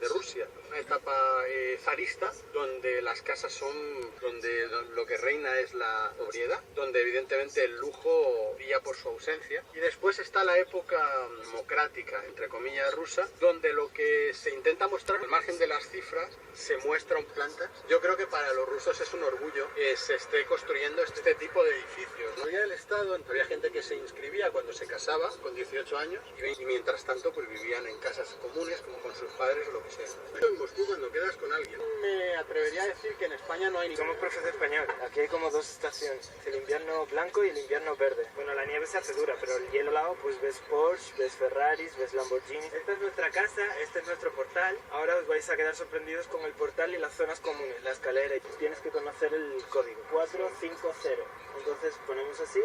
de Rusia, una etapa zarista donde las casas son, donde lo que reina es la sobriedad, donde evidentemente el lujo brilla por su ausencia. Y después está la época democrática, entre comillas, rusa, donde lo que se intenta mostrar, al margen de las cifras, se muestran plantas. Yo creo que para los rusos es un orgullo que se esté construyendo este tipo de edificios. ¿No? Había el Estado, había gente que se inscribía cuando se casaba, con 18 años, y mientras tanto pues vivían en casas comunes, como con sus padres o lo que sea. En Moscú, cuando quedas con alguien, me atrevería a decir que en España no hay ni... Somos profes de español. Aquí hay como dos estaciones, el invierno blanco y el invierno verde. Bueno, la nieve se hace dura, pero el hielo al lado, pues ves Porsche, ves Ferraris, ves Lamborghini. Esta es nuestra casa, este es nuestro portal. Ahora os vais a quedar sorprendidos con el portal y las zonas comunes, la escalera. Y tienes que conocer el código, 450. Entonces ponemos así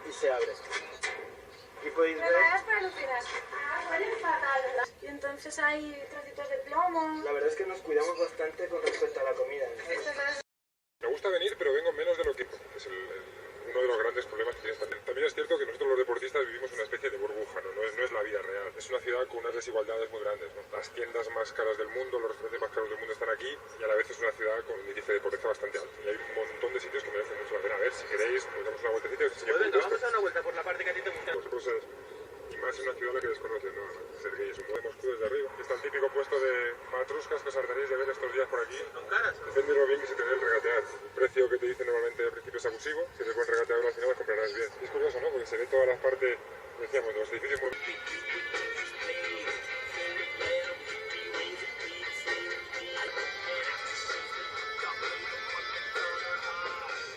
y se abre. Aquí podéis ver... Y entonces hay trocitos de plomo. La verdad es que nos cuidamos bastante con respecto a la comida. Me gusta venir, pero vengo menos de lo que... Es uno de los grandes problemas que tienes también. También es cierto que nosotros los deportistas vivimos una especie de burbuja, ¿no? No es la vida real. Es una ciudad con unas desigualdades muy grandes, ¿no? Las tiendas más caras del mundo, los restaurantes más caros del mundo están aquí, y a la vez es una ciudad con un índice de pobreza bastante alto. Y hay un montón de sitios que merecen mucho la pena. A ver, si queréis, nos damos una vueltecita y os enseño. Pues venga, vamos a dar una vuelta por la parte que a ti te gusta. Vosotros y más en una ciudad a la que desconoces, ¿no? Sergei es un de Moscú desde arriba. Está el típico puesto de matruscas que os hartaréis de ver estos días por aquí. Son caras. Depende de lo bien que se te dé el regatear. El precio que te dicen normalmente al principio es abusivo. Si eres buen regateador al final las comprarás bien. Y es curioso, ¿no? Porque se ve todas las partes, decíamos, de los edificios muy...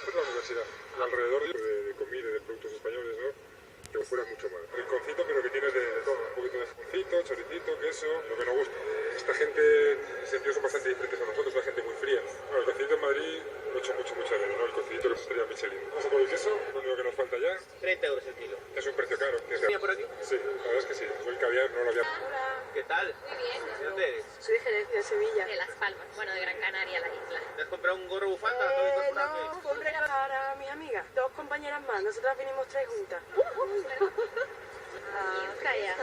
Es la universidad. Y alrededor de comida y de productos españoles, ¿no? Que fuera mucho más. Rinconcito, pero que tienes de todo. Un poquito de jamoncito, choricito, queso, lo que nos gusta. Esta gente, en ese sentido, son bastante diferentes a nosotros, una gente muy fría. Bueno, el cocinito en Madrid lo he hecho mucho de menos, ¿no? El cocinito que estrella Michelin. Vamos a por el queso, lo único que nos falta ya. 30 euros el kilo. Es un precio caro. ¿Venía por aquí? Sí, la verdad es que sí. Yo el caviar no lo había... ¿Qué tal? Muy bien. ¿De dónde eres? Soy de Sevilla. De Las Palmas, bueno, de Gran Canaria, la isla. ¿Te has comprado un gorro bufanda? ¿Todo incorporado? No, compré para mis amigas. 2 compañeras más, nosotras vinimos 3 juntas. Vizcaya.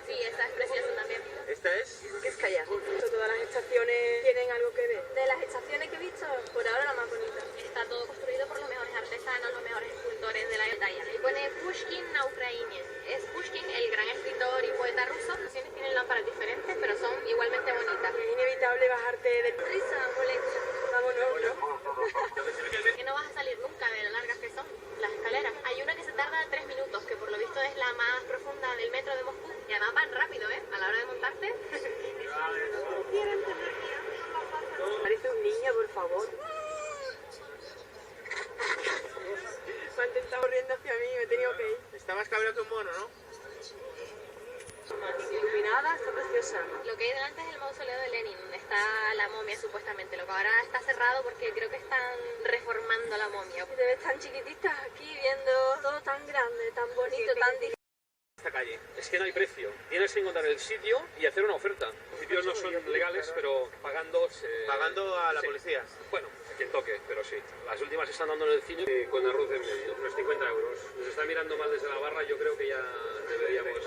Sí, esa es preciosa también. ¿Esta es? Vizcaya. Todas las estaciones tienen algo que ver. De las estaciones que he visto, por ahora la más bonita. Está todo construido por los mejores artesanos, los mejores escultores de la talla. Y pone Pushkin na Ukrainie. Es Pushkin, el gran escritor y poeta ruso. Las estaciones tienen lámparas diferentes, pero son igualmente bonitas. Es inevitable bajarte del... Risa, molesta. Vámonos, ¿no? Que no vas a salir nunca de lo largas que son las escaleras. Hay una que se tarda 3 minutos, que por lo visto es la más profunda del metro de Moscú. Y además van rápido, ¿eh? A la hora de montarte. Parece un niño, por favor. Me han intentado corriendo hacia mí, me he tenido que ir. Está más cabreado que un mono, ¿no? Iluminada, está preciosa. Lo que hay delante es el mausoleo de Lenin, donde está la momia supuestamente. Lo que ahora está cerrado porque creo que están reformando la momia. Te ves tan chiquititas aquí viendo todo tan grande, tan bonito, tan difícil. Esta calle. Es que no hay precio. Tienes que encontrar el sitio y hacer una oferta. Los sitios no son legales, pero pagando... Pagando a la policía. Bueno, a quien toque, pero sí. Las últimas están dando en el cine con arroz en medio, unos 50 euros. Nos está mirando mal desde la barra, yo creo que ya deberíamos...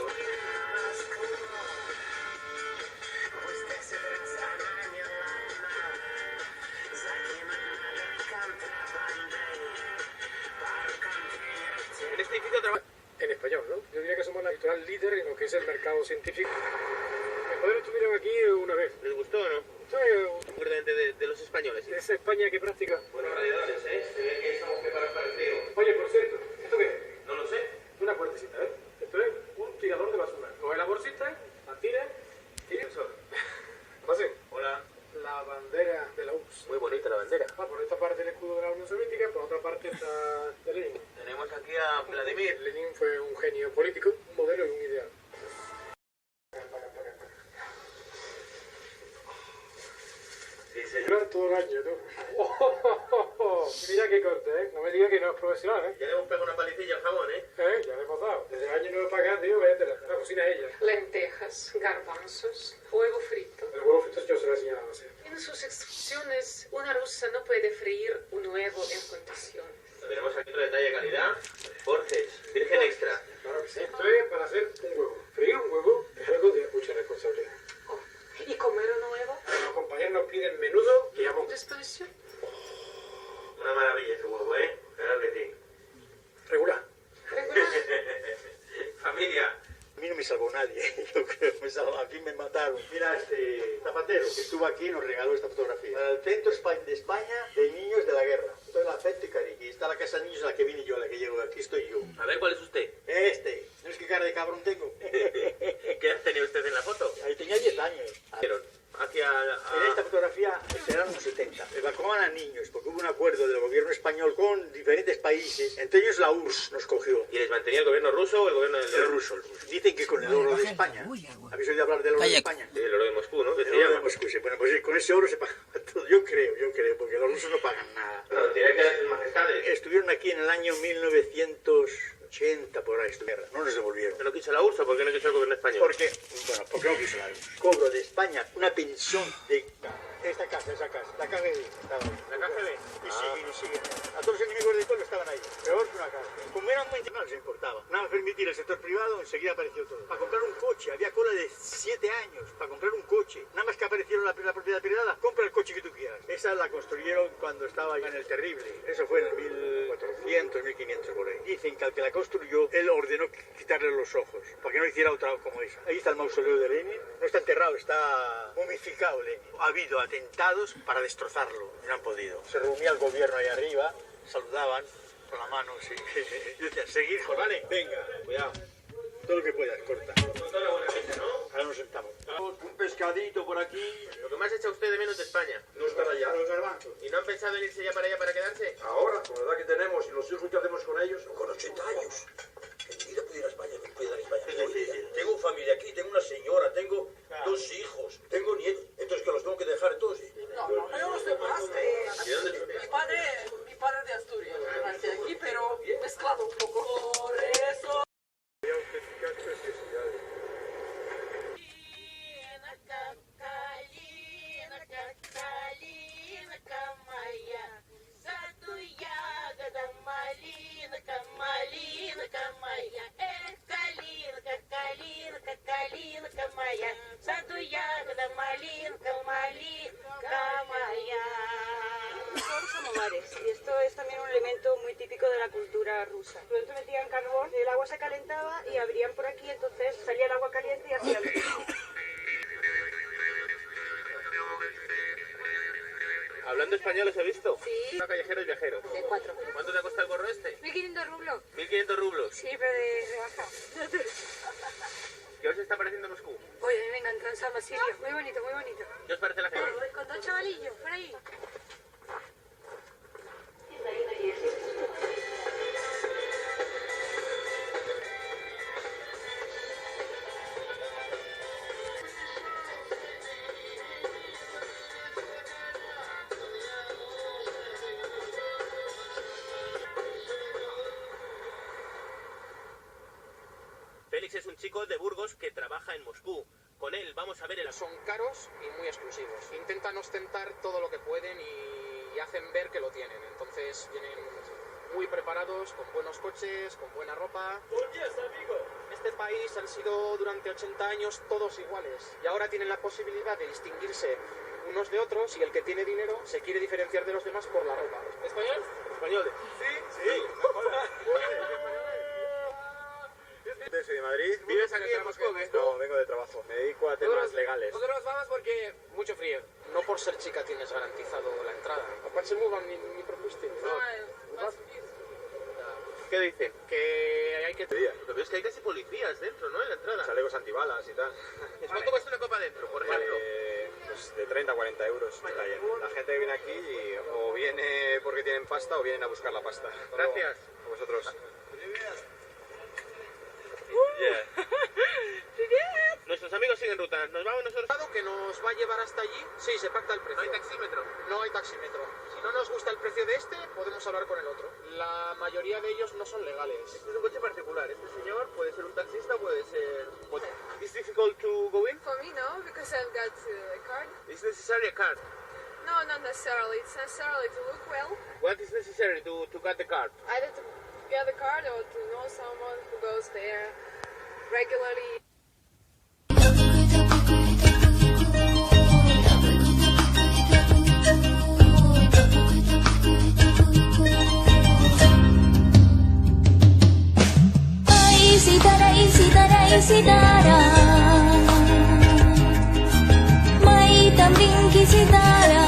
En este edificio trabaja... En español, ¿no? Yo diría que somos la editorial líder en lo que es el mercado científico. Mis padres estuvieron aquí una vez. ¿Les gustó o no? Sí, Concretamente de los españoles. es España que practica. Buenos radiadores, ¿eh? Se ve que estamos preparados para el frío. Oye, por cierto, ¿esto qué es? No lo sé. Una puertecita, ¿eh? Esto es un tirador de basura. Coge la bolsita, la tira y... Profesor. Pasen. Hola. La bandera de la URSS. Muy bonita la bandera. Por esta parte el escudo de la Unión Soviética, por otra parte está de Lenin. Tenemos aquí a Vladimir. Lenin fue un genio político, un modelo y un ideal. Sí, señor. Durar todo el año, ¿no? Mira qué corte, ¿eh? No me digas que no es profesional, ¿eh? Ya le hemos pegado una palicilla al jamón, ¿eh? Ya le hemos dado. Desde el año 9 para acá, tío, vétela. La cocina es ella. Lentejas, garbanzos, huevo frito. El huevo frito yo se lo he enseñado a hacer. En sus instrucciones, una rusa no puede freír un huevo en condiciones. Lo tenemos aquí de talla calidad. Borges, virgen extra. Claro que sí. Esto es para hacer un huevo. Freír un huevo es algo de mucha responsabilidad. ¿Y comer un huevo? maravilla ese huevo, ¿eh? Claro que sí. Regular. Familia. A mí no me salvó nadie, yo creo que me salvó, aquí me mataron. Mira, este Zapatero, que estuvo aquí y nos regaló esta fotografía. Para el centro de España de niños de la guerra. Esto es la afecto y cariño. Y está la casa de niños en la que vine yo, a la que llego, aquí estoy yo. A ver, ¿cuál es usted? ¿No es que cara de cabrón tengo? ¿Qué edad tenía usted en la foto? Ahí tenía 10 años. Aquí En esta fotografía serán unos 70. Evacuaban a niños porque hubo un acuerdo del gobierno español con diferentes países. Entre ellos la URSS nos cogió. ¿Y les mantenía el gobierno ruso o el gobierno del ruso? Dicen que con el oro de España. ¿Habéis oído hablar del oro de España? Sí, el oro de Moscú, ¿no? El oro de Moscú, sí. Bueno, pues con ese oro se paga todo. Yo creo, porque los rusos no pagan nada. No, tiene que dar sus majestades. Estuvieron aquí en el año 1980, por ahí estuvieron. No nos devolvieron. ¿No quiso la URSS o por qué no quiso el gobierno español? Porque no quiso la URSS. Cobro de España una pensión de esa casa, la KGB estaba ahí. ¿La KGB? Y siguen. A todos los enemigos del pueblo estaban ahí. Peor que una casa. Como eran muy no les importaba. Nada más permitir el sector privado, enseguida apareció todo. Para comprar un coche, había cola de 7 años para comprar un coche. Nada más que aparecieron la propiedad privada, compra el coche que tú quieras. Esa la construyeron cuando estaba en el Terrible. Eso fue en el 1400, 1500 por ahí. Dicen que al que la construyó, él ordenó quitarle los ojos, para que no hiciera otra como esa. Ahí está el mausoleo de Lenin. No está enterrado, está momificado Lenin. Ha habido atentados para destrozarlo. No han podido. Se reunía el gobierno ahí arriba, saludaban con la mano, sí. Y decían, seguid, ¿vale? Venga, cuidado. Todo lo que puedas, corta. Ahora nos sentamos. Un pescadito por aquí. Lo que más echa usted de menos de España. No estar allá. Los garbanzos. ¿Y no han pensado en irse ya para allá para quedarse? Ahora, con la edad que tenemos y los hijos que hacemos con ellos, con 80 años. Que en mi vida pudiera a España, me pudiera ir a España. Tengo familia aquí, tengo una señora, tengo 2 hijos, tengo nietos. Entonces, que los tengo que dejar todos. No, yo no sé más. ¿Y de dónde vives? Mi padre de Asturias, nací aquí, pero mezclado un poco. Por eso. Y esto es también un elemento muy típico de la cultura rusa. Pronto metían carbón, el agua se calentaba y abrían por aquí, entonces salía el agua caliente y hacía el... ¿Hablando español os he visto? Sí. ¿Una callejeros viajeros? De 4. ¿Cuánto te cuesta el gorro este? 1.500 rublos. 1.500 rublos. Sí, pero de rebaja. ¿Qué os está pareciendo Moscú? Oye, me encanta San Basilio. Muy bonito, muy bonito. ¿Qué os parece la gente? Con 2 chavalillos, por ahí. Félix es un chico de Burgos que trabaja en Moscú. Con él vamos a ver el... Son caros y muy exclusivos. Intentan ostentar todo lo que pueden y hacen ver que lo tienen. Entonces vienen muy preparados, con buenos coches, con buena ropa. Este país han sido durante 80 años todos iguales. Y ahora tienen la posibilidad de distinguirse unos de otros y el que tiene dinero se quiere diferenciar de los demás por la ropa. ¿Español? ¿Español? Sí. Soy de Madrid. ¿Vives aquí en Moscú? No, vengo de trabajo. Me dedico a temas legales. Nosotros vamos porque mucho frío. No por ser chica tienes garantizado la entrada. ¿Почему вам не пропустили? ¿Qué dicen? Que hay que... Lo que es que hay casi policías dentro, ¿no? En la entrada. Chalecos antibalas y tal. ¿Cuánto cuesta una copa dentro, por ejemplo? Pues de 30 a 40 euros. Está bien. La gente que viene aquí o viene porque tienen pasta o vienen a buscar la pasta. Gracias. A vosotros. Nuestros amigos siguen ruta. ¿Nos vamos nosotros? Que nos va a llevar hasta allí. Sí, se pacta el precio. ¿No hay taxímetro? No hay taxímetro. Si no nos gusta el precio de este, podemos hablar con el otro. La mayoría de ellos no son legales. Este es un coche particular. Este señor puede ser un taxista, puede ser... ¿Es difficult to go in? For me, no, because I've got a card. Is necessary a card? No, not necessarily. It's necessarily to look well. What is necessary to get the card? Either to get the card or to know someone who goes there regularly. Sitara, may tambling kisitara.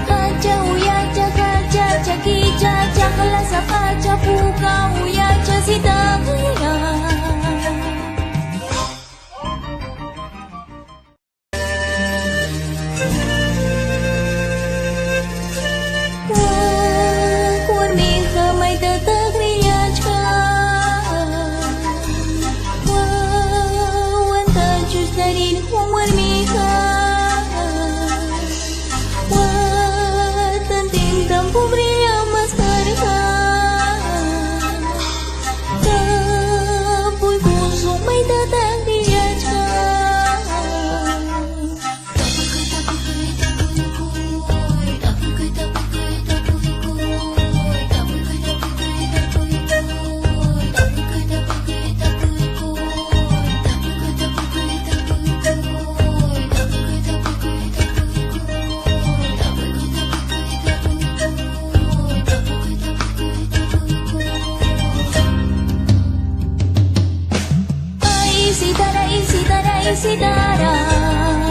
Kaca uyaca kaca cakica cakla sapaca puka uyaca sitara. Kurmiha may tatak riyaca. Sitara,